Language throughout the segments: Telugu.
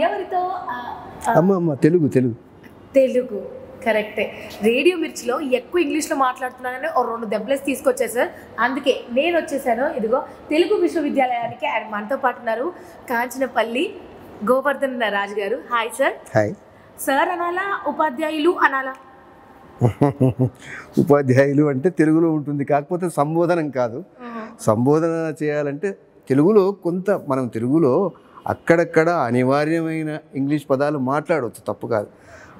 ఎవరితో అమ్మ తెలుగు తెలుగు తెలుగు కరెక్టే. రేడియో మిర్చిలో ఎక్కువ ఇంగ్లీష్లో మాట్లాడుతున్నానని ఓ 2 దెబ్బలేసి తీసుకొచ్చారు సార్. అందుకే నేను వచ్చేసాను ఇదిగో తెలుగు విశ్వవిద్యాలయానికి. అండ్ మనతో పాటు ఉన్నారు కాంచనపల్లి గోవర్ధన్ రాజు గారు. Hi sir. హాయ్. సార్ అనాలా ఉపాధ్యాయులు అనాలా? ఉపాధ్యాయులు అంటే తెలుగులో ఉంటుంది, కాకపోతే సంబోధనం కాదు. సంబోధన చేయాలంటే తెలుగులో కొంత మనం తెలుగులో అక్కడక్కడ అనివార్యమైన ఇంగ్లీష్ పదాలు మాట్లాడవచ్చు, తప్పు కాదు.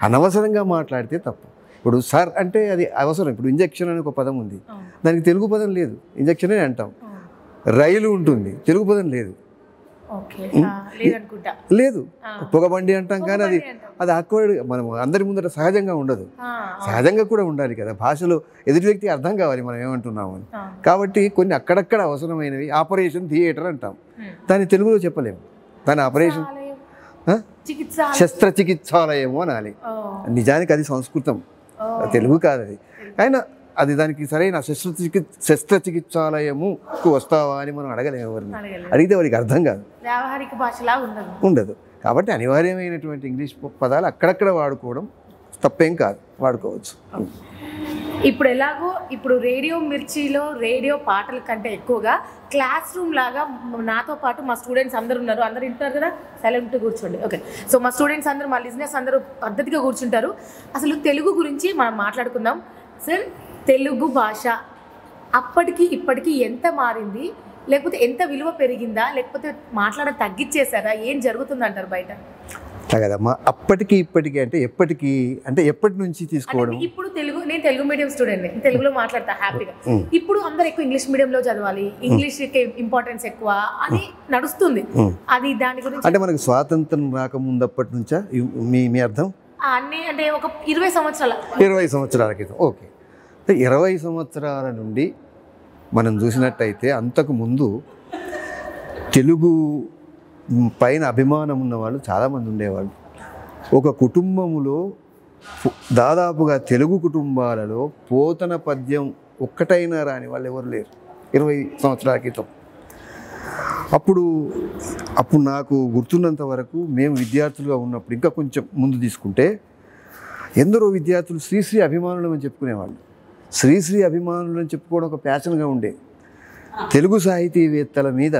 అనవసరంగా మాట్లాడితే తప్పు. ఇప్పుడు సార్ అంటే అది అవసరం. ఇప్పుడు ఇంజెక్షన్ అని ఒక పదం ఉంది, దానికి తెలుగు పదం లేదు, ఇంజెక్షనే అంటాం. రైలు ఉంటుంది, తెలుగు పదం లేదు. లేదు, పొగబండి అంటాం, కానీ అది ఆక్వర్డ్, మనం అందరి ముందర సహజంగా ఉండదు. సహజంగా కూడా ఉండాలి కదా, భాషలో ఎదుటి వ్యక్తికి అర్థం కావాలి మనం ఏమంటున్నాము అని. కాబట్టి కొన్ని అక్కడక్కడ అవసరమైనవి. ఆపరేషన్ థియేటర్ అంటాం, దాన్ని తెలుగులో చెప్పలేము. దాని ఆపరేషన్ శస్త్రచికిత్సాలయము అనాలి. నిజానికి అది సంస్కృతం, తెలుగు కాదు అది. అయినా అది దానికి సరైన శస్త్రచికిత్సాలయముకు వస్తావా అని మనం అడగలేము ఎవరిని. అడిగితే వారికి అర్థం కాదు, వ్యావహారిక భాషలా ఉండదు. కాబట్టి అనివార్యమైనటువంటి ఇంగ్లీష్ పదాలు అక్కడక్కడ వాడుకోవడం తప్పేం కాదు, వాడుకోవచ్చు. ఇప్పుడు ఎలాగో ఇప్పుడు రేడియో మిర్చిలో రేడియో పాటల కంటే ఎక్కువగా క్లాస్ రూమ్ లాగా నాతో పాటు మా స్టూడెంట్స్ అందరూ ఉన్నారు. అందరు వింటున్నారు కదా, సైలెంట్గా కూర్చోండి. ఓకే, సో మా స్టూడెంట్స్ అందరూ, మా లిజనర్స్ అందరూ పద్ధతిగా కూర్చుంటారు. అసలు తెలుగు గురించి మనం మాట్లాడుకుందాం. సార్, తెలుగు భాష అప్పటికి ఇప్పటికీ ఎంత మారింది, లేకపోతే ఎంత విలువ పెరిగిందా, లేకపోతే మాట్లాడడం తగ్గించేశారా, ఏం జరుగుతుందంటారు బయట? కదమ్మా, అప్పటికి ఇప్పటికీ అంటే ఎప్పటికీ అంటే ఎప్పటి నుంచి తీసుకోవడం? ఇప్పుడు తెలుగు, నేను తెలుగు మీడియం స్టూడెంట్, తెలుగులో మాట్లాడతా హ్యాపీగా. ఇప్పుడు అందరు ఎక్కువ ఇంగ్లీష్ మీడియంలో చదవాలి, ఇంగ్లీష్కి ఇంపార్టెన్స్ ఎక్కువ అని నడుస్తుంది. అది దాని గురించి అంటే మనకు స్వాతంత్రం రాకముందు అప్పటి నుంచా మీ అర్థం? అన్ని అంటే ఒక 20 సంవత్సరాల క్రితం. ఓకే, 20 సంవత్సరాల నుండి మనం చూసినట్టయితే అంతకు ముందు తెలుగు పైన అభిమానం ఉన్నవాళ్ళు చాలామంది ఉండేవాళ్ళు. ఒక కుటుంబంలో దాదాపుగా తెలుగు కుటుంబాలలో పోతన పద్యం ఒక్కటైనా రాని వాళ్ళు ఎవరు లేరు 20 సంవత్సరాల క్రితం. అప్పుడు నాకు గుర్తున్నంత వరకు మేము విద్యార్థులుగా ఉన్నప్పుడు, ఇంకా కొంచెం ముందు తీసుకుంటే, ఎందరో విద్యార్థులు శ్రీశ్రీ అభిమానులు అని చెప్పుకునేవాళ్ళు. శ్రీశ్రీ అభిమానులు అని చెప్పుకోవడం ఒక ప్యాషన్గా ఉండేది. తెలుగు సాహితీవేత్తల మీద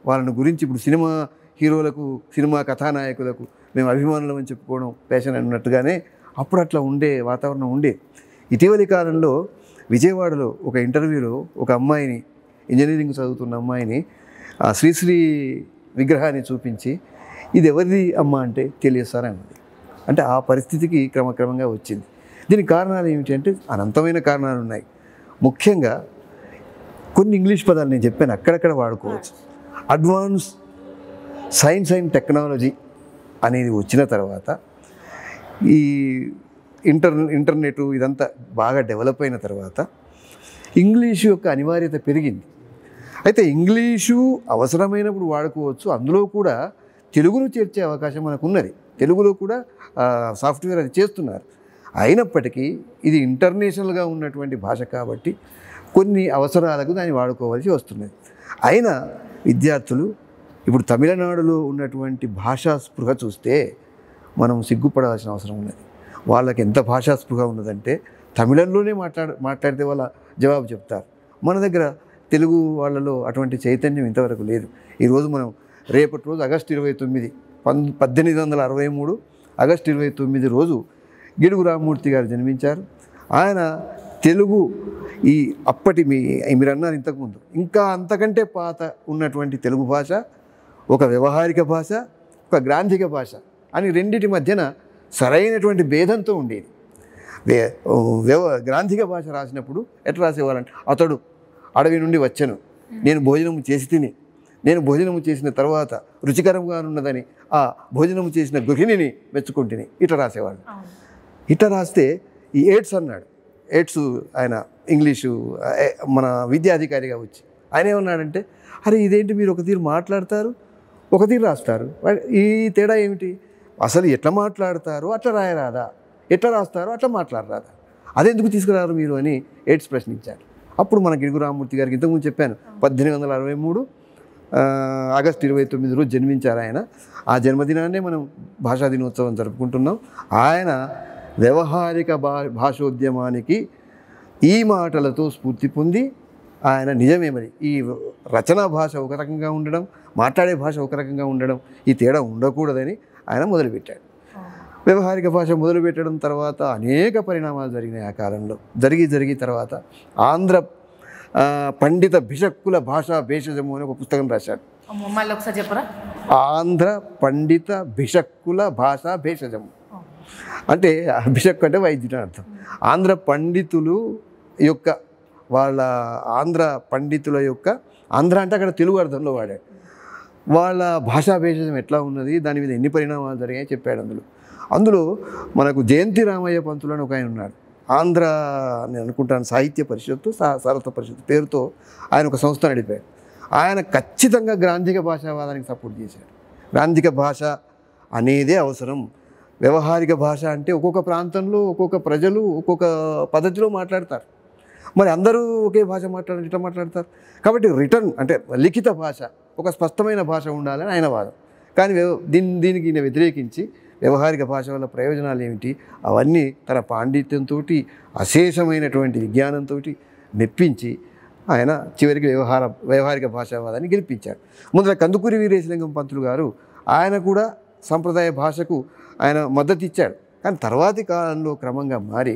వాళ్ళని గురించి, ఇప్పుడు సినిమా హీరోలకు, సినిమా కథానాయకులకు మేము అభిమానులు అని చెప్పుకోవడం ప్యాషన్ అన్నట్టుగానే అప్పుడు అట్లా ఉండే వాతావరణం ఉండే. ఇటీవలి కాలంలో విజయవాడలో ఒక ఇంటర్వ్యూలో ఒక అమ్మాయిని, ఇంజనీరింగ్ చదువుతున్న అమ్మాయిని, ఆ శ్రీశ్రీ విగ్రహాన్ని చూపించి, ఇది ఎవరిది అమ్మ అంటే తెలియదు సార్ అన్నది. అంటే ఆ పరిస్థితికి క్రమక్రమంగా వచ్చింది. దీనికి కారణాలు ఏమిటి అంటే అనంతమైన కారణాలు ఉన్నాయి. ముఖ్యంగా కొన్ని ఇంగ్లీష్ పదాలు నేను చెప్పాను అక్కడక్కడ వాడుకోవచ్చు. అడ్వాన్స్ సైన్స్ అండ్ టెక్నాలజీ అనేది వచ్చిన తర్వాత, ఈ ఇంటర్నెట్ ఇదంతా బాగా డెవలప్ అయిన తర్వాత ఇంగ్లీషు యొక్క అనివార్యత పెరిగింది. అయితే ఇంగ్లీషు అవసరమైనప్పుడు వాడుకోవచ్చు, అందులో కూడా తెలుగును చేర్చే అవకాశం మనకు ఉన్నది. తెలుగులో కూడా సాఫ్ట్వేర్ అది చేస్తున్నారు. అయినప్పటికీ ఇది ఇంటర్నేషనల్గా ఉన్నటువంటి భాష కాబట్టి కొన్ని అవసరాలకు దాన్ని వాడుకోవాల్సి వస్తున్నది. అయినా విద్యార్థులు ఇప్పుడు తమిళనాడులో ఉన్నటువంటి భాషా స్పృహ చూస్తే మనం సిగ్గుపడాల్సిన అవసరం ఉన్నది. వాళ్ళకి ఎంత భాషా స్పృహ ఉన్నదంటే తమిళంలోనే మాట్లాడితే వాళ్ళ జవాబు చెప్తారు. మన దగ్గర తెలుగు వాళ్ళలో అటువంటి చైతన్యం ఇంతవరకు లేదు. ఈరోజు మనం రేపటి రోజు ఆగస్టు 29, 1863 ఆగస్టు 29 రోజు గిడుగు రామ్మూర్తి గారు జన్మించారు. ఆయన తెలుగు ఈ అప్పటి మీరు అన్నారు ఇంతకుముందు, ఇంకా అంతకంటే పాత ఉన్నటువంటి తెలుగు భాష ఒక వ్యవహారిక భాష, ఒక గ్రాంధిక భాష అని రెండిటి మధ్యన సరైనటువంటి భేదంతో ఉండేది. గ్రాంధిక భాష రాసినప్పుడు ఎట్లా రాసేవాళ్ళంటే, అతడు అడవి నుండి వచ్చాను, నేను భోజనము చేసి తిని, నేను భోజనము చేసిన తర్వాత రుచికరంగా ఉన్నదని ఆ భోజనము చేసిన గృహిణిని మెచ్చుకుంటుని, ఇట్లా రాసేవాళ్ళు. ఇట్లా రాస్తే ఈ ఎయిడ్స్ అన్నాడు. ఎయిడ్స్ ఆయన ఇంగ్లీషు మన విద్యాధికారిగా వచ్చి ఆయన ఏమన్నాడంటే, అరే ఇదేంటి మీరు ఒక తీరు మాట్లాడతారు, ఒక తీరు రాస్తారు, ఈ తేడా ఏమిటి? అసలు ఎట్లా మాట్లాడతారో అట్లా రాయరాదా, ఎట్లా రాస్తారో అట్లా మాట్లాడరాదా, అదెందుకు తీసుకురారు మీరు అని ఎయిడ్స్ ప్రశ్నించారు. అప్పుడు మన గిడుగు రామ్మూర్తి గారికి ఇంతకుముందు చెప్పాను, 1863 ఆగస్టు 29 రోజు జన్మించారు ఆయన. ఆ జన్మదినాన్నే మనం భాషా దినోత్సవం జరుపుకుంటున్నాం. ఆయన వ్యవహారిక భాషోద్యమానికి ఈ మాటలతో స్ఫూర్తి పొంది ఆయన నిజమే మరి ఈ రచనా భాష ఒక రకంగా ఉండడం, మాట్లాడే భాష ఒక రకంగా ఉండడం, ఈ తేడా ఉండకూడదని ఆయన మొదలుపెట్టాడు. వ్యవహారిక భాష మొదలుపెట్టడం తర్వాత అనేక పరిణామాలు జరిగినాయి. ఆ కాలంలో జరిగి తర్వాత ఆంధ్ర పండిత భిషక్కుల భాషా భేషజము అని ఒక పుస్తకం రాశాడు. మళ్ళీ ఒకసారి చెప్పరా? ఆంధ్ర పండిత భిషక్కుల భాషా భేషజము అంటే భిషక్కు అంటే వైద్యుడు అని అర్థం. ఆంధ్ర పండితులు యొక్క వాళ్ళ ఆంధ్ర పండితుల యొక్క ఆంధ్ర అంటే అక్కడ తెలుగు అర్థంలో వాడాడు. వాళ్ళ భాషా భేషజం ఎట్లా ఉన్నది, దాని మీద ఎన్ని పరిణామాలు జరిగాయని చెప్పాడు. అందులో మనకు జయంతి రామయ్య పంతులు అని ఒక ఆయన ఉన్నాడు. ఆంధ్ర నేను అనుకుంటాను సాహిత్య పరిషత్తు సారస్వత పరిషత్తు పేరుతో ఆయన ఒక సంస్థ నడిపాడు. ఆయన ఖచ్చితంగా గ్రాంధిక భాషావాదానికి సపోర్ట్ చేశాడు. గ్రాంధిక భాష అనేదే అవసరం. వ్యవహారిక భాష అంటే ఒక్కొక్క ప్రాంతంలో ఒక్కొక్క ప్రజలు ఒక్కొక్క పద్ధతిలో మాట్లాడతారు. మరి అందరూ ఒకే భాష ఇట్లా మాట్లాడతారు. కాబట్టి రిటర్న్ అంటే లిఖిత భాష ఒక స్పష్టమైన భాష ఉండాలని ఆయన వాదం. కానీ దీనికి ఈయన వ్యతిరేకించి వ్యవహారిక భాష వల్ల ప్రయోజనాలు ఏమిటి అవన్నీ తన పాండిత్యంతో అశేషమైనటువంటి విజ్ఞానంతో మెప్పించి ఆయన చివరికి వ్యవహారిక భాషావాదాన్ని గెలిపించాడు. ముందర కందుకూరి వీరేశలింగం పంతులు గారు ఆయన కూడా సంప్రదాయ భాషకు ఆయన మద్దతు ఇచ్చాడు. కానీ తర్వాతి కాలంలో క్రమంగా మారి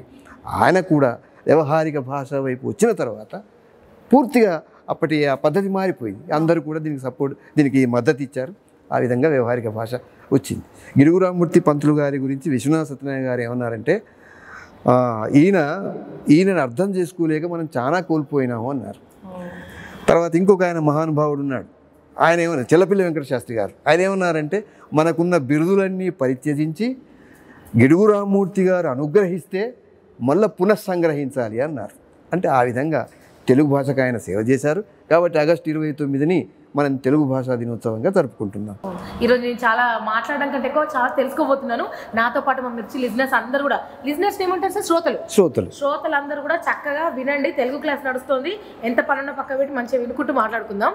ఆయన కూడా వ్యవహారిక భాష వైపు వచ్చిన తర్వాత పూర్తిగా అప్పటి ఆ పద్ధతి మారిపోయింది. అందరూ కూడా దీనికి మద్దతు ఇచ్చారు. ఆ విధంగా వ్యవహారిక భాష వచ్చింది. గిడుగు రామ్మూర్తి పంతులు గారి గురించి విశ్వనాథ సత్యనారాయణ గారు ఏమన్నారంటే ఈయనను అర్థం చేసుకోలేక మనం చాలా కోల్పోయినాము అన్నారు. తర్వాత ఇంకొక ఆయన మహానుభావుడు ఉన్నాడు. ఆయన ఏమన్నారు, చెల్లపిల్లి వెంకట శాస్త్రి గారు. ఆయన ఏమన్నారంటే మనకున్న బిరుదులన్నీ పరిత్యజించి గిడుగు రామ్మూర్తి గారు అనుగ్రహిస్తే మళ్ళీ పునఃసంగ్రహించాలి అన్నారు. అంటే ఆ విధంగా తెలుగు భాషకు ఆయన సేవ చేశారు. కాబట్టి ఆగస్టు 29ని మనం తెలుగు భాషా దినోత్సవంగా జరుపుకుంటున్నాం. ఈరోజు నేను చాలా మాట్లాడడం కంటే ఎక్కువ చాలా తెలుసుకోబోతున్నాను. నాతో పాటు మా మిర్చి లిజనర్స్ అందరూ కూడా, లిజనర్స్ ఏమంటారు సార్? శ్రోతలు అందరూ కూడా చక్కగా వినండి. తెలుగు క్లాస్ నడుస్తుంది. ఎంత పనున్న పక్క పెట్టి మంచిగా వినుకుంటూ మాట్లాడుకుందాం.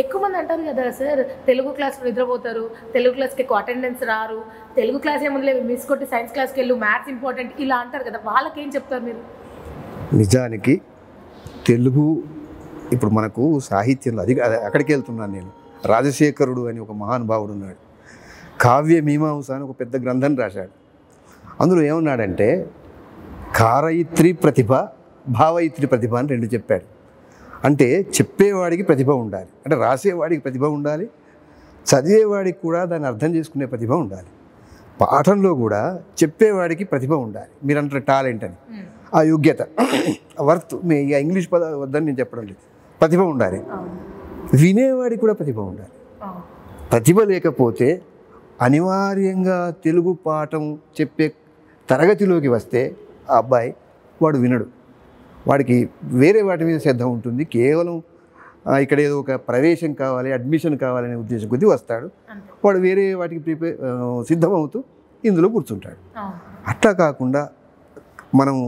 ఎక్కువ మంది అంటారు కదా సార్, తెలుగు క్లాస్లో నిద్రపోతారు, తెలుగు క్లాస్కి ఎక్కువ అటెండెన్స్ రారు, తెలుగు క్లాస్ ఏముంది మిస్ కొట్టి సైన్స్ క్లాస్కి వెళ్ళు, మ్యాథ్స్ ఇంపార్టెంట్ ఇలా అంటారు కదా, వాళ్ళకి ఏం చెప్తారు మీరు? నిజానికి తెలుగు ఇప్పుడు మనకు సాహిత్యంలో అక్కడికి వెళ్తున్నాను నేను. రాజశేఖరుడు అని ఒక మహానుభావుడు ఉన్నాడు. కావ్య మీమాంస అని ఒక పెద్ద గ్రంథం రాశాడు. అందులో ఏమన్నాడంటే కారయిత్రి ప్రతిభ, భావయిత్రి ప్రతిభ అని రెండు చెప్పాడు. అంటే చెప్పేవాడికి ప్రతిభ ఉండాలి, అంటే రాసేవాడికి ప్రతిభ ఉండాలి, చదివేవాడికి కూడా దాన్ని అర్థం చేసుకునే ప్రతిభ ఉండాలి. పాఠంలో కూడా చెప్పేవాడికి ప్రతిభ ఉండాలి. మీరు అంటారు టాలెంట్ అని, ఆ యోగ్యత వర్త్ మీ ఇంగ్లీష్ పదాలు వద్దని నేను చెప్పడం లేదు. ప్రతిభ ఉండాలి. వినేవాడికి కూడా ప్రతిభ ఉండాలి. ప్రతిభ లేకపోతే అనివార్యంగా తెలుగు పాఠం చెప్పే తరగతిలోకి వస్తే ఆ అబ్బాయి వాడు వినడు. వాడికి వేరే వాటి మీద శ్రద్ధ ఉంటుంది. కేవలం ఇక్కడ ఏదో ఒక ప్రవేశం కావాలి, అడ్మిషన్ కావాలనే ఉద్దేశం కొద్దీ వస్తాడు. వాడు వేరే వాటికి సిద్ధమవుతూ ఇందులో కూర్చుంటాడు. అట్లా కాకుండా మనం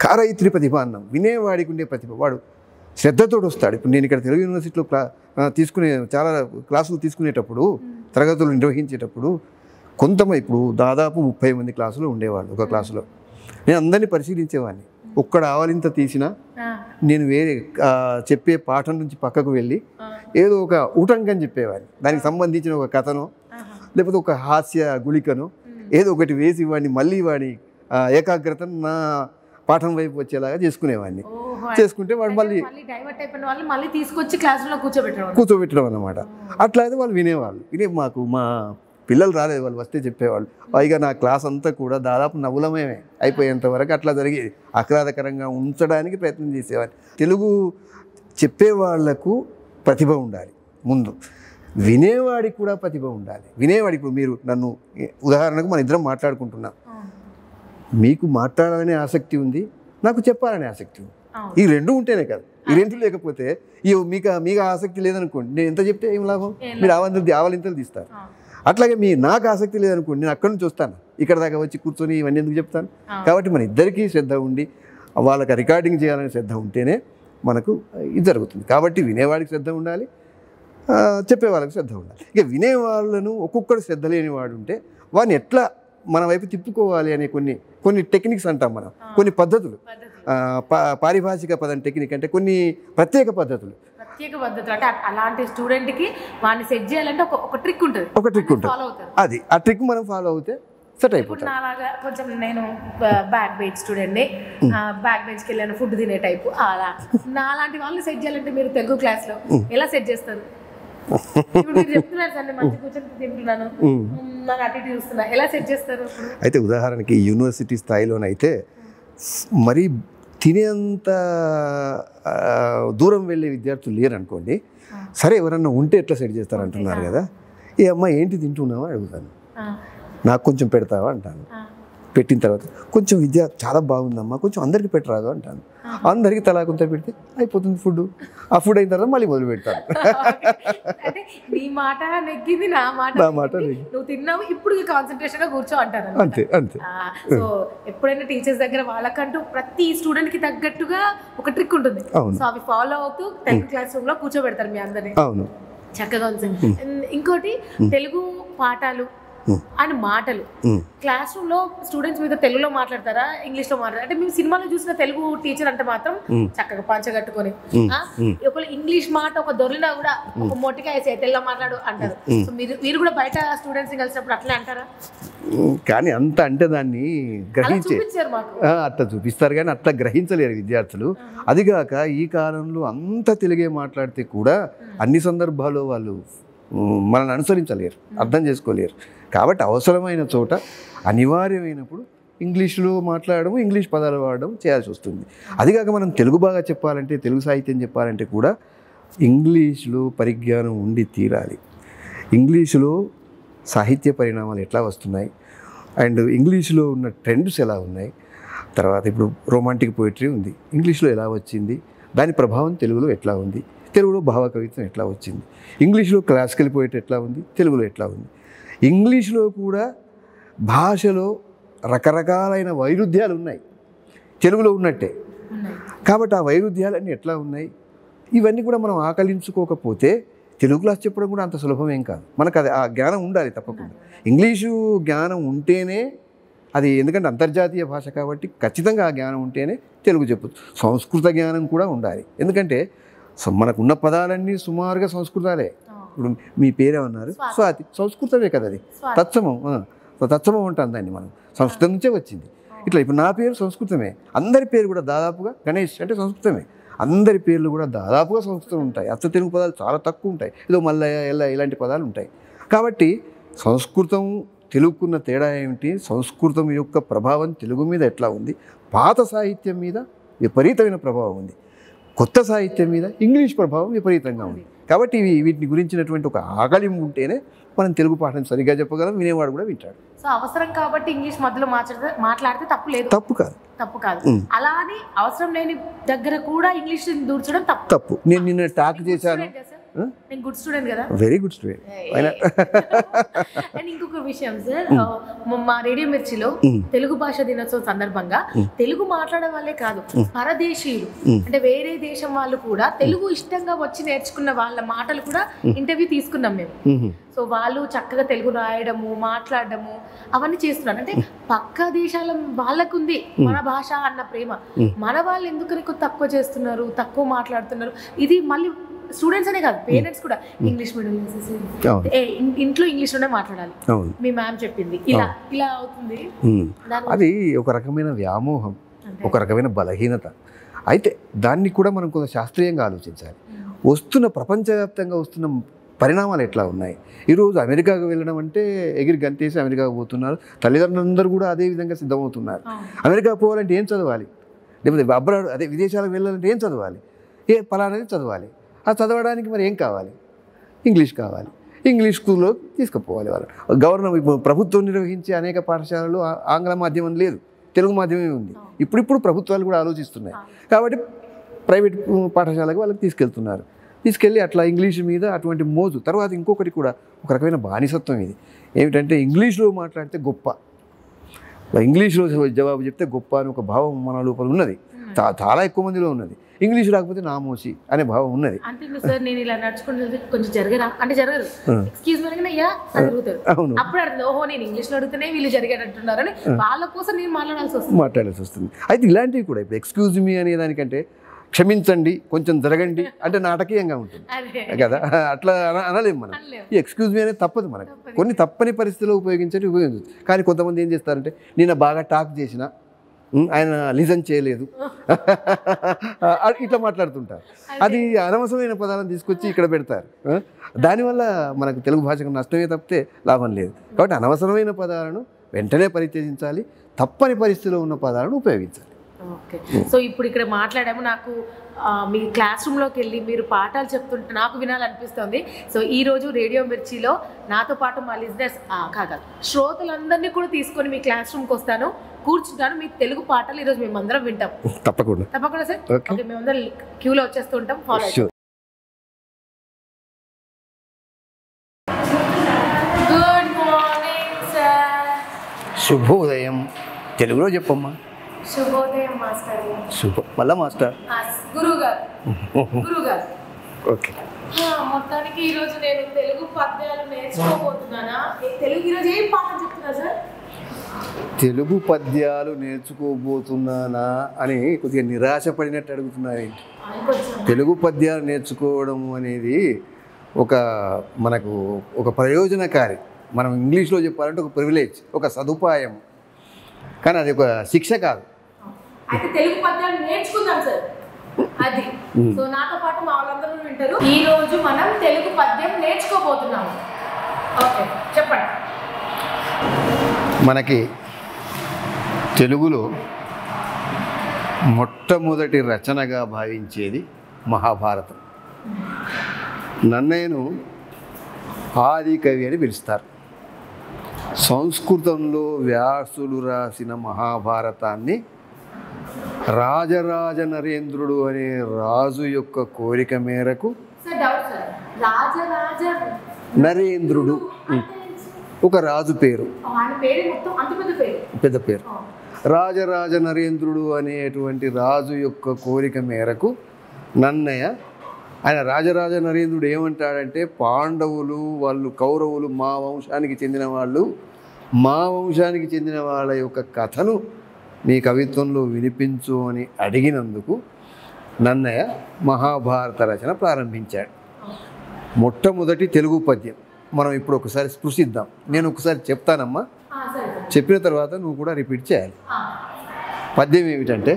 కారయిత్రి ప్రతిభ అన్నాం. వినేవాడికి ఉండే ప్రతిభ, వాడు శ్రద్ధతో వస్తాడు. ఇప్పుడు నేను ఇక్కడ తెలుగు యూనివర్సిటీలో చాలా క్లాసులు తీసుకునేటప్పుడు, తరగతులు నిర్వహించేటప్పుడు కొంతమంది, ఇప్పుడు దాదాపు 30 మంది క్లాసులో ఉండేవాళ్ళు. ఒక క్లాసులో నేను అందరినీ పరిశీలించేవాడిని. ఒక్కడ ఆవలింత తీసినా నేను వేరే చెప్పే పాఠం నుంచి పక్కకు వెళ్ళి ఏదో ఒక ఊటంకం చెప్పేవాడిని. దానికి సంబంధించిన ఒక కథనో లేకపోతే ఒక హాస్య గుళికనో ఏదో ఒకటి వేసి వాడిని మళ్ళీ వాడి ఏకాగ్రతను నా పాఠం వైపు వచ్చేలాగా చేసుకునేవాడిని. చేసుకుంటే వాడు మళ్ళీ తీసుకొచ్చి క్లాసులో కూర్చోబెట్టడం అన్నమాట. అట్లా అయితే వాళ్ళు వినేవాళ్ళు. మా పిల్లలు రాలేదు, వాళ్ళు వస్తే చెప్పేవాళ్ళు. పైగా నా క్లాస్ అంతా కూడా దాదాపు నవ్వులమే అయిపోయేంత వరకు అట్లా జరిగేది. ఆహ్లాదకరంగా ఉంచడానికి ప్రయత్నం చేసేవాడిని. తెలుగు చెప్పేవాళ్లకు ప్రతిభ ఉండాలి ముందు, వినేవాడికి కూడా ప్రతిభ ఉండాలి. వినేవాడికి, ఇప్పుడు మీరు నన్ను ఉదాహరణకు మన ఇద్దరం మాట్లాడుకుంటున్నాం, మీకు మాట్లాడాలనే ఆసక్తి ఉంది, నాకు చెప్పాలనే ఆసక్తి ఉంది. ఈ రెండు ఉంటేనే కదా. ఈ రెండు లేకపోతే మీకు ఆసక్తి లేదనుకోండి, నేను ఎంత చెప్తే ఏం లాభం? మీరు ఆవలింతలు తీస్తారు. అట్లాగే నాకు ఆసక్తి లేదనుకోండి, నేను అక్కడి నుంచి వస్తాను, ఇక్కడ దాకా వచ్చి కూర్చొని ఇవన్నీ ఎందుకు చెప్తాను? కాబట్టి మన ఇద్దరికీ శ్రద్ధ ఉండి వాళ్ళకి రికార్డింగ్ చేయాలని శ్రద్ధ ఉంటేనే మనకు ఇది జరుగుతుంది. కాబట్టి వినేవాడికి శ్రద్ధ ఉండాలి, చెప్పే వాళ్ళకి శ్రద్ధ ఉండాలి. ఇక వినే వాళ్ళను ఒక్కొక్కడు శ్రద్ధ లేని వాడు ఉంటే వాడిని ఎట్లా మన వైపు తిప్పుకోవాలి అనే కొన్ని టెక్నిక్స్ అంటాం మనం, కొన్ని పద్ధతులు. పారిభాషిక పదం టెక్నిక్ అంటే కొన్ని ప్రత్యేక పద్ధతులు అంటే అలాంటి స్టూడెంట్కి వాడిని సెట్ చేయాలంటే ఒక ట్రిక్ ఉంటుంది, అది ఆ ట్రిక్ మనం ఫాలో అవుతే సెట్ అయిపోతుంది. నాలాగా కొంచెం నేను బ్యాక్ బెంచ్ స్టూడెంట్ని, బ్యాక్ బెంచ్కి వెళ్ళాను ఫుడ్ తినే టైపు, అలా నాలాంటి వాళ్ళని సెట్ చేయాలంటే మీరు తెలుగు క్లాస్లో ఎలా సెట్ చేస్తారు? ఇప్పుడు మీరు చెప్తున్నారు సార్ నేను మంచి కూర్చొని తింటున్నాను, నాకు అటు ఇటు చూస్తున్నా, ఎలా సెట్ చేస్తారు? అయితే ఉదాహరణకి యూనివర్సిటీ స్థాయిలోనైతే మరీ తినేంత దూరం వెళ్ళే విద్యార్థులు లేరు అనుకోండి, సరే ఎవరన్నా ఉంటే ఎట్లా సెట్ చేస్తారు అంటున్నారు కదా. ఏ అమ్మ ఏంటి తింటున్నావా అడుగుతాను, నాకు కొంచెం పెడతావా అంటాను. పెట్టిన తర్వాత కొంచెం విద్య చాలా బాగుందమ్మా కొంచెం అందరికి పెట్టరాదు అంటాను. అందరికి తలా కొంత పెడితే అయిపోతుంది ఫుడ్. ఆ ఫుడ్ అయిన తర్వాత మళ్ళీ మొదలు పెడతాను. నీ మాట నెగ్గింది, నా మాట నువ్వు తిన్నావు, ఇప్పుడు కాన్సన్ట్రేషన్ గా కూర్చో అంటారు. అంతే అంతే. సో ఎప్పుడైనా టీచర్స్ దగ్గర వాళ్ళకంటూ ప్రతి స్టూడెంట్ కి తగ్గట్టుగా ఒక ట్రిక్ ఉంటుంది. సో అవి ఫాలో అవుతూ 10th క్లాస్ రూమ్ లో కూర్చోబెడతారు మీ అందరినీ. అవును, చక్కగా ఉంది. ఇంకోటి తెలుగు పాఠాలు అని మాటలు క్లాస్ రూమ్ లో స్టూడెంట్స్ మీద తెలుగులో మాట్లాడతారా ఇంగ్లీష్ లో మాట్లాడతారా? అంటే మేము సినిమాలో చూసిన తెలుగు టీచర్ అంటే మాత్రం చక్కగా పంచగట్టుకొని ఒకవేళ ఇంగ్లీష్ మాట ఒక దొరినా కూడా ఒక మొట్టిగా వేసే తెలుగులో మాట్లాడు అంటారు. సో మీరు కూడా బయట స్టూడెంట్స్ కలిసినప్పుడు అట్లే అంటారా? కానీ అంత అంటే దాన్ని గ్రహించే అట్లా చూపిస్తారు కానీ అట్లా గ్రహించలేరు విద్యార్థులు. అదిగాక ఈ కాలంలో అంత తెలుగే మాట్లాడితే కూడా అన్ని సందర్భాల్లో వాళ్ళు మనల్ని అనుసరించలేరు, అర్థం చేసుకోలేరు. కాబట్టి అవసరమైన చోట అనివార్యమైనప్పుడు ఇంగ్లీష్లో మాట్లాడడం, ఇంగ్లీష్ పదాలు వాడడం చేయాల్సి వస్తుంది. అదిగాక మనం తెలుగు బాగా చెప్పాలంటే, తెలుగు సాహిత్యం చెప్పాలంటే కూడా ఇంగ్లీష్లో పరిజ్ఞానం ఉండి తీరాలి. ఇంగ్లీషులో సాహిత్య పరిణామాలు ఎట్లా వస్తున్నాయి అండ్ ఇంగ్లీష్లో ఉన్న ట్రెండ్స్ ఎలా ఉన్నాయి, తర్వాత ఇప్పుడు రొమాంటిక్ పోయిటరీ ఉంది, ఇంగ్లీష్లో ఎలా వచ్చింది, దాని ప్రభావం తెలుగులో ఎట్లా ఉంది, తెలుగులో భావకవిత్వం ఎట్లా వచ్చింది, ఇంగ్లీష్లో క్లాసికల్ పోయిటరీ ఎట్లా ఉంది, తెలుగులో ఎట్లా ఉంది. ఇంగ్లీష్లో కూడా భాషలో రకరకాలైన వైరుధ్యాలు ఉన్నాయి, తెలుగులో ఉన్నట్టే. కాబట్టి ఆ వైరుధ్యాలన్నీ ఎట్లా ఉన్నాయి, ఇవన్నీ కూడా మనం ఆకలించుకోకపోతే తెలుగు క్లాస్ చెప్పడం కూడా అంత సులభమేం కాదు. మనకు అది ఆ జ్ఞానం ఉండాలి తప్పకుండా. ఇంగ్లీషు జ్ఞానం ఉంటేనే అది, ఎందుకంటే అంతర్జాతీయ భాష కాబట్టి ఖచ్చితంగా ఆ జ్ఞానం ఉంటేనే తెలుగు చెప్పచ్చు. సంస్కృత జ్ఞానం కూడా ఉండాలి, ఎందుకంటే మనకున్న పదాలన్నీ సుమారుగా సంస్కృతాలే. ఇప్పుడు మీ పేరేమన్నారు? స్వాతి, సంస్కృతమే కదా అది, తత్సమం. తత్సమం ఉంటుంది దాన్ని, మనం సంస్కృతం నుంచే వచ్చింది. ఇట్లా ఇప్పుడు నా పేరు సంస్కృతమే, అందరి పేరు కూడా దాదాపుగా గణేష్ అంటే సంస్కృతమే, అందరి పేర్లు కూడా దాదాపుగా సంస్కృతం ఉంటాయి. అచ్చ తెలుగు పదాలు చాలా తక్కువ ఉంటాయి, ఏదో మల్లయ్య ఎల్ల ఇలాంటి పదాలు ఉంటాయి. కాబట్టి సంస్కృతం తెలుగుకున్న తేడా ఏమిటి, సంస్కృతం యొక్క ప్రభావం తెలుగు మీద ఎట్లా ఉంది, పాత సాహిత్యం మీద విపరీతమైన ప్రభావం ఉంది, కొత్త సాహిత్యం మీద ఇంగ్లీష్ ప్రభావం విపరీతంగా ఉంది. కాబట్టి వీటిని గురించినటువంటి ఒక ఆకలింపు ఉంటేనే మనం తెలుగు పాఠం సరిగ్గా చెప్పగలం, వినేవాడు కూడా వింటాడు. సో అవసరం కాబట్టి ఇంగ్లీష్ మధ్యలో మాట్లాడితే తప్పు లేదు, తప్పు కాదు. అలా అని అవసరం లేని దగ్గర కూడా ఇంగ్లీష్ దూర్చడం తప్పు. నేను నిన్న టాక్ చేశాను, నేను గుడ్ స్టూడెంట్ కదా, వెరీ గుడ్ స్టూడెంట్. అండ్ ఇంకొక విషయం సార్, మా రేడియో మిర్చిలో తెలుగు భాష దినోత్సవం సందర్భంగా తెలుగు మాట్లాడే వాళ్ళే కాదు, పరదేశీయులు అంటే వేరే దేశం వాళ్ళు కూడా తెలుగు ఇష్టంగా వచ్చి నేర్చుకున్న వాళ్ళ మాటలు కూడా ఇంటర్వ్యూ తీసుకున్నాం మేము. సో వాళ్ళు చక్కగా తెలుగు రాయడము, మాట్లాడడము అవన్నీ చేస్తున్నారు. అంటే పక్క దేశాల వాళ్ళకుంది మన భాష అన్న ప్రేమ, మన వాళ్ళు ఎందుకని తక్కువ చేస్తున్నారు, తక్కువ మాట్లాడుతున్నారు. ఇది మళ్ళీ స్టూడెంట్స్ అనే కాదు, పేరెంట్స్ కూడా ఇంగ్లీష్ మీడియం ఇంట్లో ఇంగ్లీష్లోనే మాట్లాడాలి, మీ మ్యామ్ చెప్పింది, ఇలా అవుతుంది. అది ఒక రకమైన వ్యామోహం, ఒక రకమైన బలహీనత. అయితే దాన్ని కూడా మనం కొంత శాస్త్రీయంగా ఆలోచించాలి. ప్రపంచవ్యాప్తంగా వస్తున్న పరిణామాలు ఎట్లా ఉన్నాయి. ఈరోజు అమెరికాకు వెళ్ళడం అంటే ఎగిరి గంతేసి అమెరికాకు పోతున్నారు, తల్లిదండ్రులందరూ కూడా అదే విధంగా సిద్ధమవుతున్నారు. అమెరికా పోవాలంటే ఏం చదవాలి, లేకపోతే అబ్రాడ్ అదే విదేశాలకు వెళ్ళాలంటే ఏం చదవాలి, ఫలానాది చదవాలి. ఆ చదవడానికి మరి ఏం కావాలి, ఇంగ్లీష్ కావాలి. ఇంగ్లీష్ స్కూల్లో తీసుకుపోవాలి వాళ్ళు. ప్రభుత్వం నిర్వహించే అనేక పాఠశాలలు ఆంగ్ల మాధ్యమం లేదు, తెలుగు మాధ్యమే ఉంది. ఇప్పుడు ప్రభుత్వాలు కూడా ఆలోచిస్తున్నాయి. కాబట్టి ప్రైవేట్ పాఠశాలకు వాళ్ళకి తీసుకెళ్ళి అట్లా ఇంగ్లీష్ మీద అటువంటి మోజు. తర్వాత ఇంకొకటి కూడా ఒక రకమైన బానిసత్వం ఇది ఏమిటంటే, ఇంగ్లీష్లో మాట్లాడితే గొప్ప, ఇంగ్లీష్లో జవాబు చెప్తే గొప్ప అని ఒక భావం మన లోపల ఉన్నది, చాలా ఎక్కువ మందిలో ఉన్నది. ఇంగ్లీష్ రాకపోతే నామోసి అనే భావం ఉన్నది. అంటే సార్ నేను ఇలా నడుచుకుంటే కొంచెం జరగరా అంటే జరగరు, ఎక్స్క్యూజ్ మీ అయ్యా అని అడుగుతారు. అప్పుడు అర్థం ఓహో నేను ఇంగ్లీష్లో అడుగుతూనే వీళ్ళు జరిగేటట్టున్నారని వాళ్ళ కోసం నేను మాట్లాడాల్సి వస్తుంది. అయితే ఇలాంటివి కూడా ఇప్పుడు ఎక్స్క్యూజ్ మీ అనే దానికంటే క్షమించండి కొంచెం జరగండి అంటే నాటకీయంగా ఉంటుంది కదా, అట్లా అనలేము మనం. ఈ ఎక్స్క్యూజ్ మీ అనేది తప్పదు మనకు, కొన్ని తప్పని పరిస్థితుల్లో ఉపయోగించవచ్చు. కానీ కొంతమంది ఏం చేస్తారంటే నేను బాగా టాక్ చేసిన ఆయన లిజన్ చేయలేదు ఇట్లా మాట్లాడుతుంటారు. అది అనవసరమైన పదాలను తీసుకొచ్చి ఇక్కడ పెడతారు. దానివల్ల మనకు తెలుగు భాషకు నష్టమే తప్పితే లాభం లేదు. కాబట్టి అనవసరమైన పదాలను వెంటనే పరిత్యజించాలి, తప్పని పరిస్థితిలో ఉన్న పదాలను ఉపయోగించాలి. ఓకే, సో ఇప్పుడు ఇక్కడ మాట్లాడాము. నాకు మీ క్లాస్ రూమ్లోకి వెళ్ళి మీరు పాఠాలు చెప్తుంటే నాకు వినాలనిపిస్తుంది. సో ఈరోజు రేడియో మిర్చిలో నాతో పాటు మా లిజనర్స్ కాదు శ్రోతలందరినీ కూడా తీసుకొని మీ క్లాస్ రూమ్కి వస్తాను, కూర్చుంటాను. మీ తెలుగు పాటలు ఈరోజు మేమందరం వింటాం. తప్పకుండా సార్. ఓకే, మేమందరం క్యూలో వచ్చేస్తూ ఉంటాం. ఫాలో. Good morning sir. శుభోదయం. తెలుగులో చెప్పమ్మా. శుభోదయం మాస్టర్. మళ్ళా మాస్టర్. గురుగారు. ఓకే, మొత్తానికి ఈరోజు నేను తెలుగు పద్యాలు నేర్చుకోబోతున్నానా? తెలుగు ఈరోజు ఏం పాఠం చెప్తున్నా సార్? తెలుగు పద్యాలు నేర్చుకోబోతున్నానా అని కొద్దిగా నిరాశపడినట్టు అడుగుతున్నారేంటి? తెలుగు పద్యాలు నేర్చుకోవడం అనేది మనకు ఒక ప్రయోజనకారి. మనం ఇంగ్లీష్లో చెప్పాలంటే ఒక ప్రివిలేజ్, ఒక సదుపాయం. కానీ అది ఒక శిక్ష కాదు. అయితే తెలుగు పద్యాలు నేర్చుకుందాం సార్. అది సో నాతో పాటు మా వాళ్ళందరూ వింటారు. ఈ రోజు మనం తెలుగు పద్యం నేర్చుకోబోతున్నాము. ఓకే, చెప్పండి. మనకి తెలుగులో మొట్టమొదటి రచనగా భావించేది మహాభారతం. నన్నయ్యను ఆది కవి అని పిలుస్తారు. సంస్కృతంలో వ్యాసుడు రాసిన మహాభారతాన్ని రాజరాజ నరేంద్రుడు అనే రాజు యొక్క కోరిక మేరకు నరేంద్రుడు ఒక రాజు పేరు, పెద్ద పేరు. రాజరాజ నరేంద్రుడు అనేటువంటి రాజు యొక్క కోరిక మేరకు నన్నయ్య, ఆయన రాజరాజ నరేంద్రుడు ఏమంటాడంటే పాండవులు వాళ్ళు కౌరవులు మా వంశానికి చెందిన వాళ్ళు, మా వంశానికి చెందిన వాళ్ళ యొక్క కథను నీ కవిత్వంలో వినిపించు అని అడిగినందుకు నన్నయ్య మహాభారత రచన ప్రారంభించాడు. మొట్టమొదటి తెలుగు పద్యం మనం ఇప్పుడు ఒకసారి స్పృశిద్దాం. నేను ఒకసారి చెప్తానమ్మా, చెప్పిన తర్వాత నువ్వు కూడా రిపీట్ చేయాలి. పద్యం ఏమిటంటే,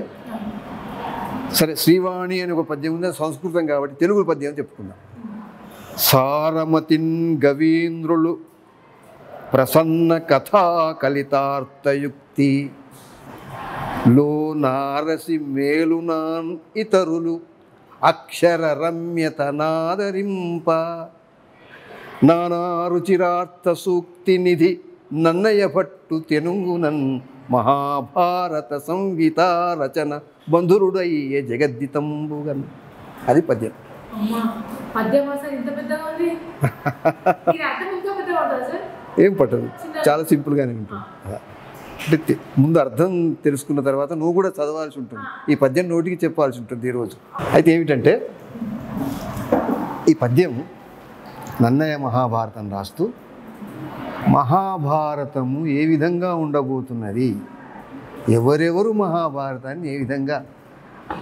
సరే శ్రీవాణి అని ఒక పద్యం ఉంది, సంస్కృతం కాబట్టి తెలుగు పద్యం చెప్పుకుందాం. సారమతిన్ గవీంద్రులు ప్రసన్న కథా కలితార్థయుక్తి లో నారసి మేలునాన్ ఇతరులు అక్షర రమ్యత నాదరింప నానారుచిరార్థ సూక్తి నిధి నన్నయ భట్టు తెనుగునన్ మహాభారత సంగీత రచన బంధురుడయ్యే జగద్దితంబుగన్. అది పద్యం. ఏం పట్టదు, చాలా సింపుల్గానే ఉంటుంది. అంటే ముందు అర్థం తెలుసుకున్న తర్వాత నువ్వు కూడా చదవాల్సి ఉంటుంది, ఈ పద్యం నోటికి చెప్పాల్సి ఉంటుంది ఈరోజు. అయితే ఏమిటంటే ఈ పద్యం నన్నయ్య మహాభారతం రాస్తూ మహాభారతము ఏ విధంగా ఉండబోతున్నది, ఎవరెవరు మహాభారతాన్ని ఏ విధంగా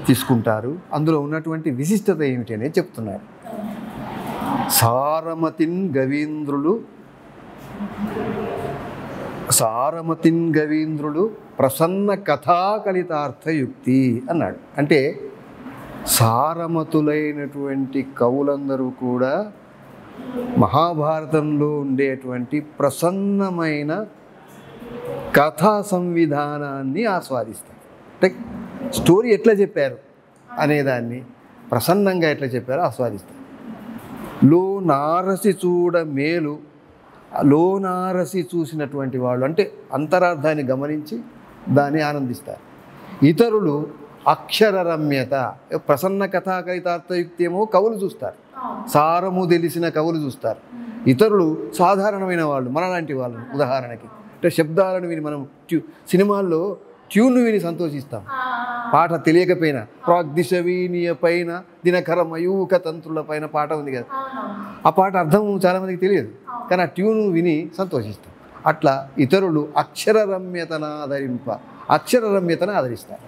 తీసుకుంటారు, అందులో ఉన్నటువంటి విశిష్టత ఏమిటి అనేది చెప్తున్నారు. సారమతిన్ గవీంద్రులు ప్రసన్న కథాకలితార్థయుక్తి అన్నాడు. అంటే సారమతులైనటువంటి కవులందరూ కూడా మహాభారతంలో ఉండేటువంటి ప్రసన్నమైన కథా సంవిధానాన్ని ఆస్వాదిస్తారు. అంటే స్టోరీ ఎట్లా చెప్పారు అనేదాన్ని ప్రసన్నంగా ఎట్లా చెప్పారో ఆస్వాదిస్తారు. లో నారసి చూడ మేలు, లో నారసి చూసినటువంటి వాళ్ళు అంటే అంతరార్థాన్ని గమనించి దాన్ని ఆనందిస్తారు. ఇతరులు అక్షర రమ్యత, ప్రసన్న కథాకలితార్థయుక్తి ఏమో కవులు చూస్తారు, సారము తెలిసిన కవులు చూస్తారు. ఇతరులు సాధారణమైన వాళ్ళు, మనలాంటి వాళ్ళు. ఉదాహరణకి అంటే శబ్దాలను విని మనం సినిమాల్లో ట్యూన్ విని సంతోషిస్తాం. పాట తెలియకపోయినా ప్రాగ్దిశవీనియ పైన దినకర మయూక తంత్రుల పైన పాట ఉంది కదా, ఆ పాట అర్థం చాలామందికి తెలియదు, కానీ ఆ ట్యూన్ విని సంతోషిస్తాం. అట్లా ఇతరులు అక్షరరమ్యతను ఆదరిస్తారు.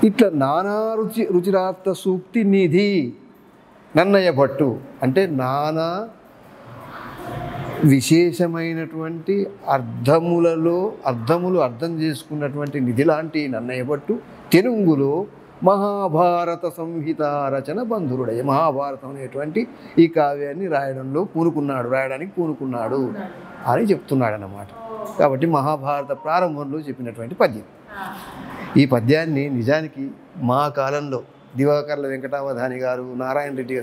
ఇట్లా నానా రుచిరార్థ సూక్తి నిధి నన్నయ్య భట్టు అంటే నానా విశేషమైనటువంటి అర్థములు అర్థం చేసుకున్నటువంటి నిధి లాంటి నన్నయ్య భట్టు తెలుగులో మహాభారత సంహిత రచన బంధురుడయ్య. మహాభారతం అనేటువంటి ఈ కావ్యాన్ని రాయడానికి పూనుకున్నాడు అని చెప్తున్నాడు అన్నమాట. కాబట్టి మహాభారత ప్రారంభంలో చెప్పినటువంటి పద్యం. ఈ పద్యాన్ని నిజానికి మా కాలంలో దివాకర్ల వెంకటావధాని గారు,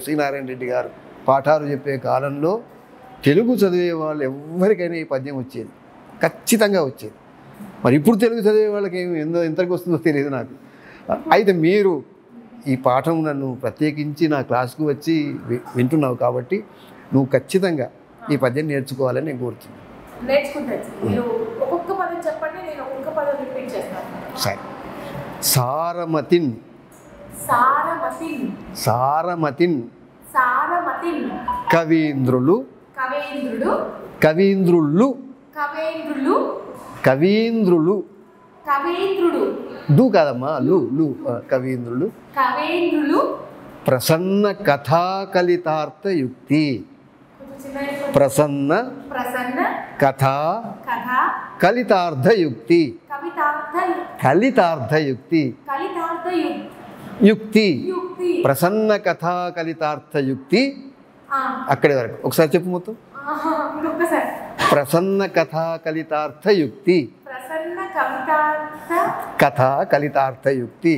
శ్రీనారాయణ రెడ్డి గారు పాఠాలు చెప్పే కాలంలో తెలుగు చదివే వాళ్ళు ఎవరికైనా ఈ పద్యం వచ్చేది, ఖచ్చితంగా వచ్చేది. మరి ఇప్పుడు తెలుగు చదివే వాళ్ళకి ఎంతకు వస్తుందో తెలియదు నాకు. అయితే మీరు ఈ పాఠం నన్ను ప్రత్యేకించి నా క్లాస్కు వచ్చి వింటున్నావు కాబట్టి నువ్వు ఖచ్చితంగా ఈ పద్యం నేర్చుకోవాలని నేను కోరుతున్నాను. సరే. సారమతిన్ కవీంద్రులు దు కాదమ్మా లు కవీంద్రులు ప్రసన్న కథాకలితార్థ యుక్తి కథా కలితార్థ యుక్తి ప్రసన్న కథా కలితార్థ యుక్తి. అక్కడి వరకు ఒకసారి చెప్పు మొత్తం. ప్రసన్న కథా కలితార్థ యుక్తి కథా కలితార్థ యుక్తి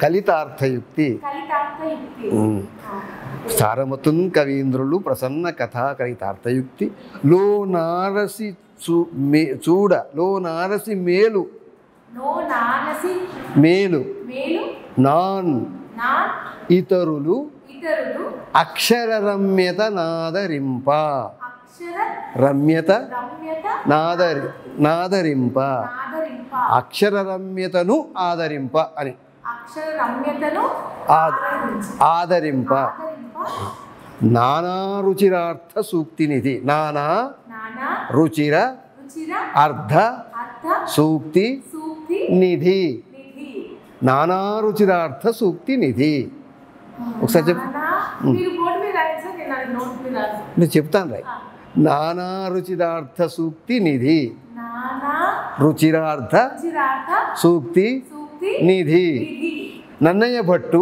కలితార్థ యుక్తి. సారమతున్ కవీంద్రులు ప్రసన్న కథా కలితార్థయుక్తి లో నారసి మేలు నాన్ ఇతరులు అక్షరరమ్యత నాదరింప అక్షరరమ్యతను ఆదరింప అని ఆదరింప. నానా రుచిరార్థ సూక్తినిధి నానా రుచిర అర్థ సూక్తి నిధి నానా రుచిరార్థ సూక్తి నిధి. ఒకసారి చెప్పు, నేను చెప్తాను రాయ్. నానా రుచిరార్థ సూక్తి నిధి రుచిరార్థ సూక్తి నిధి నన్నయ్య భట్టు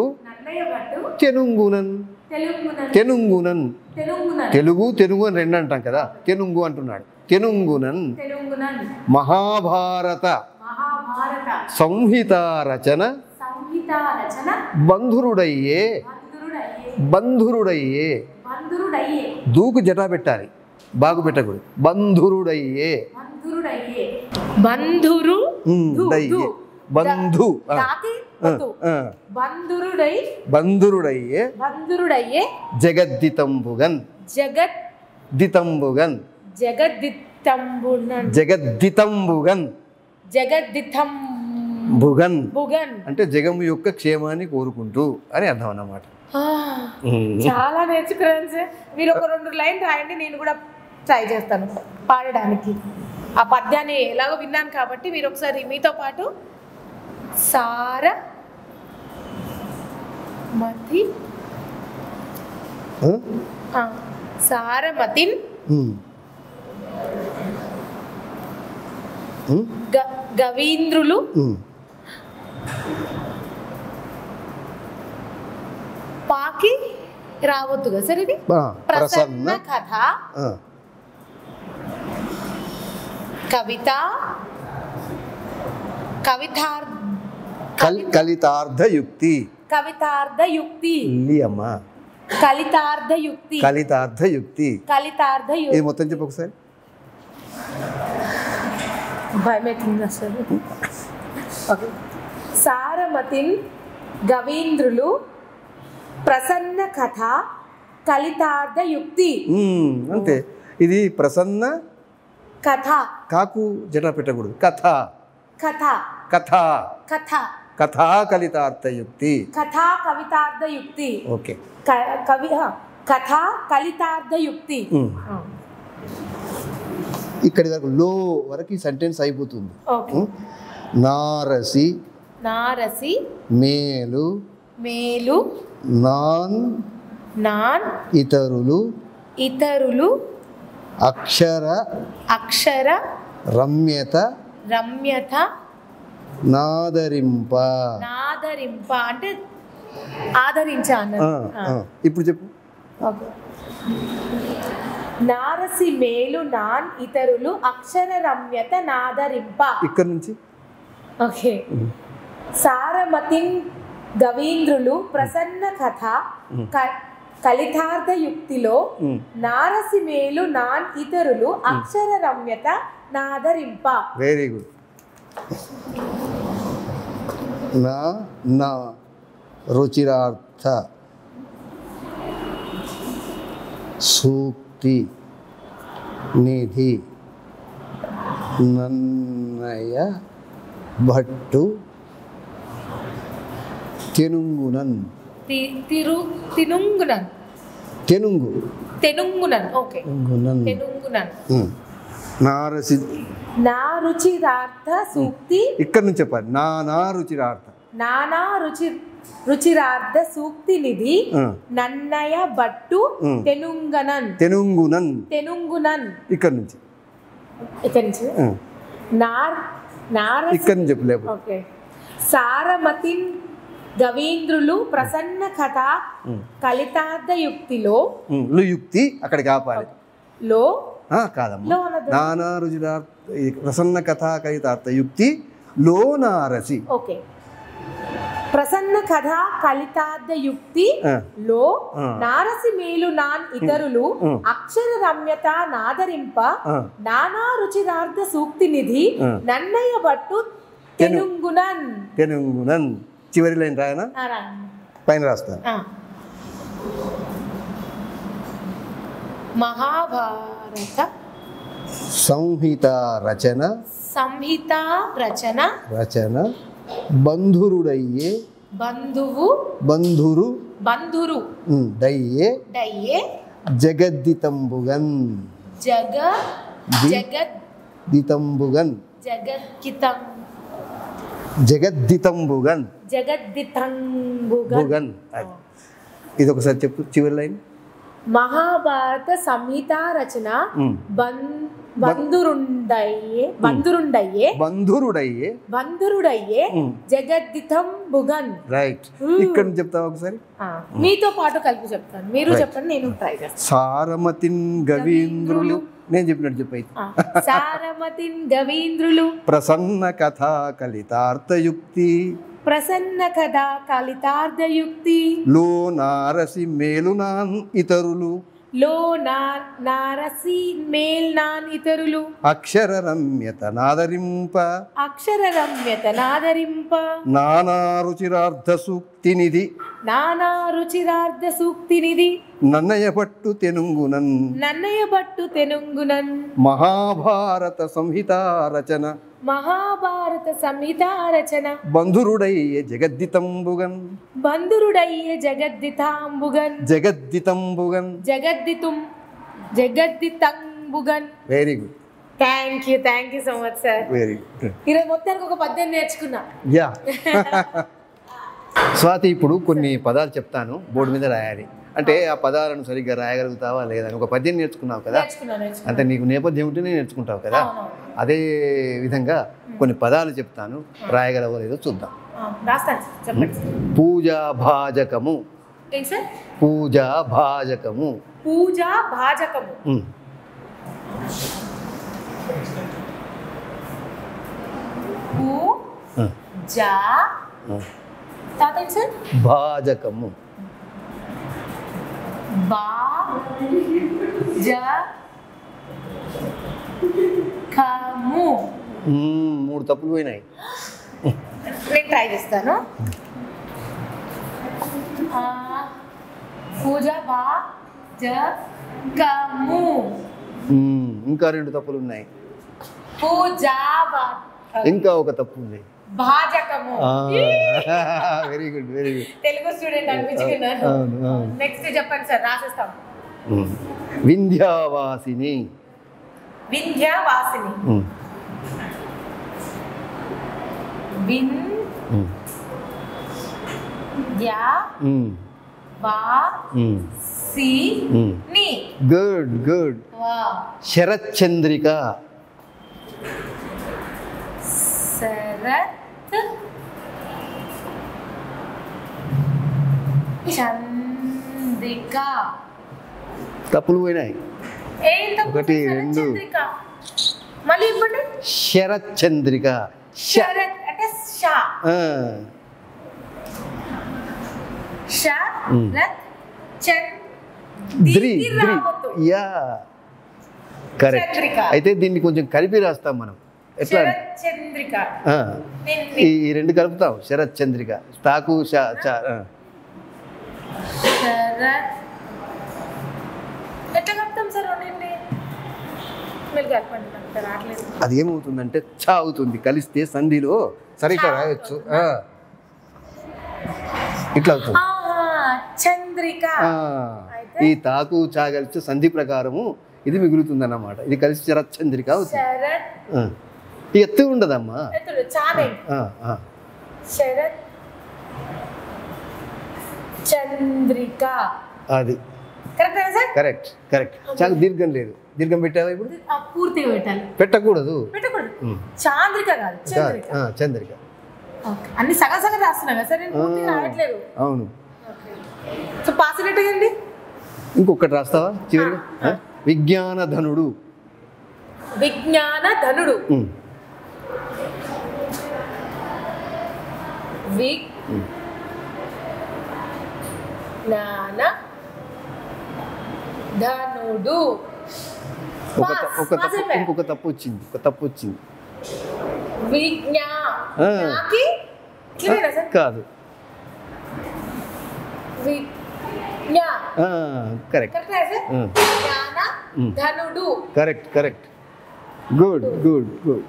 తెనుంగునన్ తెలుగు అని రెండు అంటాం కదా, తెనుంగు అంటున్నాడు. తెనుంగునన్ మహాభారత సంహిత రచన బంధురుడయ్యే దూకు జటా పెట్టాలి, బాగు పెట్టకూడదు. బంధురుడయ్యే బంధురుడయ్యే జగద్దితంబుగన్ అంటే జగము యొక్క క్షేమాన్ని కోరుకుంటూ అని అర్థం అన్నమాట. చాలా నేర్చుకున్నాను సార్. మీరు ఒక 2 లైన్ రాయండి, నేను కూడా ట్రై చేస్తాను పాడడానికి. ఆ పద్యాన్ని ఎలాగో విన్నాను కాబట్టి మీరు ఒకసారి మీతో పాటు సారమతిన్ గవీంద్రులు పాకి రావద్దు కదా సార్, ఇది ప్రసన్న కథ కలితార్థ యుక్తి ఇది మొత్తం చెప్పు ఒకసారి. సారమతిన్ గవీంద్రులు ప్రసన్న కథ కలితార్థ యుక్తి. అంతే. ఇది ప్రసన్న కథ. కాకు జట పెట్టకూడదు. కథ. కథ. కథ. కథ. కథా కలితార్థయుక్తి. కథా కవితార్థయుక్తి. ఓకే. కవి కథా కలితార్థయుక్తి. ఇక్కడి వరకు లో వరకు సెంటెన్స్ అయిపోతుంది. ఓకే. నారసి. నారసి. మేలు. మేలు. నాన్. నాన్. ఇతరులు. ఇతరులు. అక్షర. అక్షర. రమ్యత. రమ్యత. నాదరింప. నాదరింప అంటే ఆదరించా అన్నది. ఇప్పుడు చెప్పు. నారసి మేలు నాన్ ఇతరులు అక్షర రమ్యత నాదరింప. ఇక్కడ నుంచి ఓకే. సారమతిన్ గవీంద్రులు ప్రసన్న కథ కలితార్థయుక్తిలో నారసి మేలు నాన్ ఇతరులు అక్షర రమ్యత నాదరింప. Very good. నా నా రుచిరార్థ సూక్తి నిధి నన్నయ భట్టు తెనుంగునన్. తినుంగునన్. తెనుంగు. తెనుంగునన్. ఓకే. తెనుంగునన్. తెనుంగునన్. నారసి. నా రుచిరార్థ సూక్తి. ఇక్కడ నుంచి చెప్పాలి. నా రుచిరార్థ. నానా రుచిరార్థ సూక్తి నిధి నన్నయ భట్టు తెనుంగనన్. తెనుంగునన్. తెనుంగునన్. ఇక్కడ నుంచి. ఇక్కడ నుంచి ఇక్కడ నుంచి చెప్పలేవు. ఓకే. సారమతిన్ గవీంద్రులు ప్రసన్న కథ కలితార్థయుక్తిలో. యుక్తి అక్కడికి ఆపాలి. లో కాదమ్మా. నానా రుచిరార్థ ప్రసన్న కథా కలితార్థ యుక్తి లో నారసి. ఓకే. ప్రసన్న కథ కలితార్థయుక్తి లో నారసి మేలు నాన్ ఇతరులు అక్షర రమ్యత నాదరింప నానా రుచిరార్థ సూక్తి నిధి నన్నయ్య భట్టు తెనుంగునన్. తెనుంగునన్. చివరి లైన్ రాయనా? పైన రాస్తా. మహాభారత సంహిత రచన. సంహిత రచన. రచన బంధురుడయ్యే. బంధువు. బంధురు. బంధురు. డయ్యే. డయ్యే. జగద్దితంబుగన్. జగద్దితంబుగన్. జగద్దితం. జగద్దితంబుగన్. జగద్దితంబుగన్. ఇది ఒకసారి చెప్పు చివరి లైన్. మహాభారత సంహిత రచన బంధురుండయ్యే. బంధురుండయ్యే. బంధురుడయ్యే. బంధురుడయ్యే జగద్దితంబుగన్. రైట్. ఇక్కడ చెప్తావా ఒకసారి? మీతో పాటు కలిపి చెప్తాను. మీరు చెప్పండి, నేను ట్రై చేస్తాను. సారమతిన్ గవీంద్రులు. నేను చెప్పినట్టు చెప్పైతే. సారమతిన్ గవీంద్రులు ప్రసన్న కథా కలితార్థయుక్తి. ప్రసన్న కథ కలితార్థయుక్తి లో నారసి మేలు నాన్ ఇతరులు. లో నారసి మేల్ నాన్ ఇతరులు అక్షర రమ్యత నాదరింప. అక్షర రమ్యత నాదరింప. నానా రుచిరార్థ సూక్తి నిధి. నానా రుచిరార్థ సూక్తి నిధి నన్నయ భట్టు తెనుంగునన్. నన్నయ భట్టు తెనుంగునన్. మహాభారత సంహిత రచన. మహాభారత సంహిత రచన బంధురుడయ్యే జగద్దితంబుగన్. బంధురుడయ్యే జగద్దితాంబుగన్. జగద్దితంబుగన్. జగద్దితంబుగన్. Very good. Thank you so much sir. Very good. ఈరోజు మొత్తానికి ఒక పద్యం నేర్చుకున్నా. యా. స్వాతి, ఇప్పుడు కొన్ని పదాలు చెప్తాను, బోర్డు మీద రాయాలి. అంటే ఆ పదాలను సరిగ్గా రాయగలుగుతావా లేదా? ఒక పద్యం నేర్చుకున్నావు కదా, అంటే నీకు నేపథ్యం ఉంటేనే నేర్చుకుంటావు కదా. అదే విధంగా కొన్ని పదాలు చెప్తాను, రాయగలవో లేదో చూద్దాం. పూజా భాజకము. పూజా భాజకము. పూజా భాజకము. భాజకము. మూడు తప్పులు పోయినాయి. నేను ట్రై చేస్తాను. పూజ భాజకము. ఇంకా రెండు తప్పులు ఉన్నాయి. పూజా ఇంకా ఒక తప్పు ఉంది. భాజకము. Very good, very good. Telugu student అనిపించుకున్నాను. నెక్స్ట్ చెప్పండి సార్, రాసేస్తాం. వింధ్యావాసిని. వింధ్యావాసిని. వాసిని. Good good. శరత్చంద్రిక. శరత్ చంద్రిక. తప్పులు పోయినాయి. ఒకటి, రెండు. మళ్ళీ ఇవ్వండి. శరత్చంద్రిక. శరత్ అంటే షా. శరత్ చంద్రిక. Yeah, correct. అయితే దీన్ని కొంచెం కలిపి రాస్తాం మనం. ఎట్లా? చంద్రిక. ఈ రెండు కలుపుతాం. శరత్ చంద్రిక. తాకు శరత్. ఎట్లా కలుపుతాం సార్? అది ఏమవుతుందంటే చా అవుతుంది. కలిస్తే సంధిలో సరిగ్గా రాయొచ్చు. ఇట్లా అవుతుంది. చంద్రిక. ఈ తాకు చా కలిసి సంధి ప్రకారము ఇది మిగులుతుంది అన్నమాట. ఇది కలిసి శరత్ చంద్రిక అవుతుంది. ఎత్తు ఉండదమ్మా. శరత్ చంద్రిక. అది కరెక్ట్, కరెక్ట్. చాలా దీర్ఘం లేదు. దీర్ఘం పెట్టావా ఇప్పుడు? పూర్తిగా పెట్టాలి. పెట్టకూడదు. చాంద్రిక కాదు, చంద్రిక. చంద్రిక. అన్ని సగం సగం రాస్తున్నా కదా సార్, నేను పూర్తిగా రాయట్లేదు. అవును. సో పాస్ అయినట్టుగా. ఇంకొకటి రాస్తావా చివరిగా? విజ్ఞానధనుడు. విజ్ఞానధనుడు. ధనుడు. ఇంకొక తప్పు వచ్చింది. కాదు. Correct, correct. Good good good.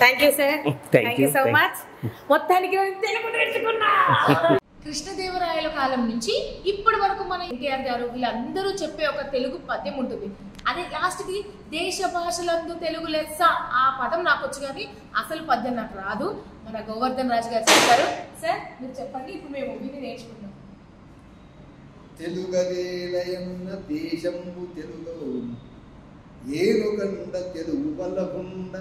Thank you sir. Thank you so much. మొత్తానికి తెలుగు నేర్చుకున్నా. కృష్ణదేవరాయల కాలం నుంచి ఇప్పటి వరకు మన ఎన్టీఆర్ గారు వీళ్ళందరూ చెప్పే ఒక తెలుగు పద్యం ఉంటుంది. అదే లాస్ట్కి దేశ భాషలందు తెలుగు లెస్స ఆ పదం నాకు వచ్చు, కానీ అసలు పద్యం నాకు రాదు. మన గోవర్ధన్ రాజు గారు చెప్తారు. సార్ మీరు చెప్పండి, ఇప్పుడు మేము విని నేర్చుకుంటాం. తెలుగదేలయన్న దేశంబు తెలుగు ఏనుగండ తెలుగు వల్లకుండ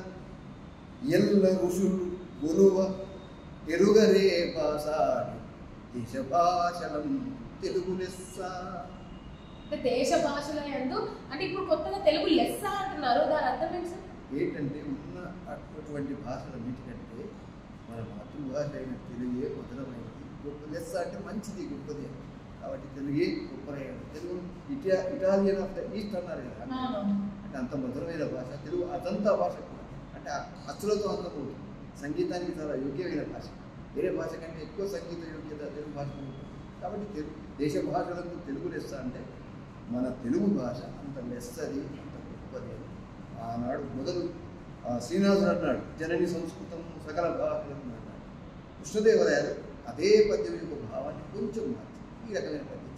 ఎల్ల ఋషులు గురువ ఎరుగరే భాషాడి దేశ భాషలం తెలుగు లెస్స. దేశ భాషల యందు అంటే ఇప్పుడు కొత్తగా తెలుగు లెస్స అంటున్నారు, దాని అర్థం ఏంటి సార్? ఏంటంటే ఉన్న అటువంటి భాషలన్నిటికంటే మన మాతృభాష అయిన తెలుగే మధురమైనది. గొప్ప లెస్స అంటే మంచిది, గొప్పది. కాబట్టి తెలుగే గొప్పదైనది. Telugu Italian of the East అన్నారు కదా, అంటే అంత మధురమైన భాష తెలుగు. అదంతా భాష అంటే అచ్చులతో అందకూడదు. సంగీతానికి చాలా యోగ్యమైన భాష. వేరే భాష కంటే ఎక్కువ సంగీత యోగ్యత తెలుగు భాష ఉంటుంది. కాబట్టి దేశ భాషలకు తెలుగు లెస్స అంటే మన తెలుగు భాష అంత లెస్సది, అంత గొప్పది. ఆనాడు మొదలు శ్రీనివాసుడు అన్నాడు, జనని సంస్కృతం సకల భాషలను అన్నాడు. కృష్ణదేవరాయలు అదే పద్యం యొక్క భావాన్ని కొంచెం మార్చి ఈ రకమైన పద్యం.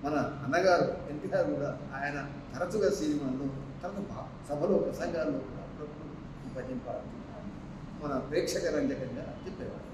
మన అన్నగారు ఎన్టీఆర్ కూడా ఆయన తరచుగా సినిమాల్లో తర్వాత సభలో ప్రసంగాల్లో కూడా అప్పుడప్పుడు ఈ పద్యం పాడుతున్నారు. మన ప్రేక్షక రంజకంగా చెప్పేవాడు.